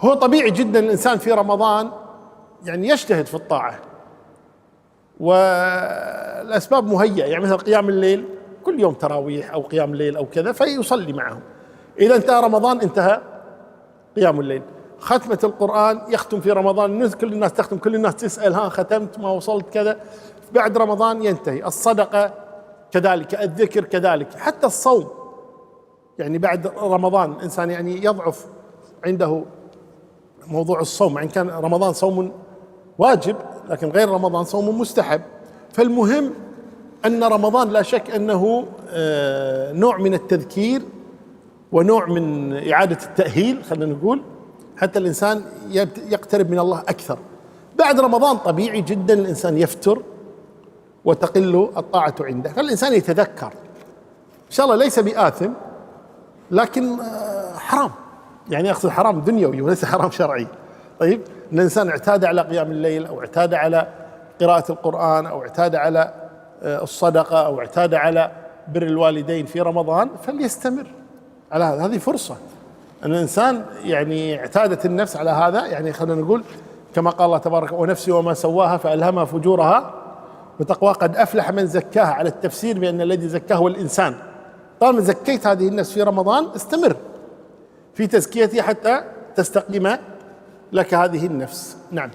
هو طبيعي جدا الإنسان في رمضان يعني يجتهد في الطاعة، والأسباب مهيئة، يعني مثل قيام الليل كل يوم تراويح أو قيام الليل أو كذا فيصلي معهم. إذا انتهى رمضان انتهى قيام الليل. ختمة القرآن يختم في رمضان، كل الناس تختم، كل الناس تسأل ها ختمت ما وصلت كذا، بعد رمضان ينتهي. الصدقة كذلك، الذكر كذلك، حتى الصوم يعني بعد رمضان الإنسان يعني يضعف عنده موضوع الصوم، يعني كان رمضان صوم واجب لكن غير رمضان صوم مستحب. فالمهم أن رمضان لا شك أنه نوع من التذكير ونوع من إعادة التأهيل، خلينا نقول، حتى الإنسان يقترب من الله أكثر. بعد رمضان طبيعي جدا الإنسان يفتر وتقل الطاعة عنده، فالإنسان يتذكر إن شاء الله ليس بآثم، لكن حرام، يعني أقصد حرام دنيوي وليس حرام شرعي. طيب إن الإنسان اعتاد على قيام الليل أو اعتاد على قراءة القرآن أو اعتاد على الصدقة أو اعتاد على بر الوالدين في رمضان فليستمر على هذا. هذه فرصة أن الإنسان يعني اعتادت النفس على هذا، يعني خلينا نقول كما قال الله تبارك: ونفسي وما سواها فألهمها فجورها وتقواها قد أفلح من زكاها، على التفسير بأن الذي زكاه هو الإنسان. طالما زكيت هذه النفس في رمضان استمر في تزكيتها حتى تستقيم لك هذه النفس. نعم.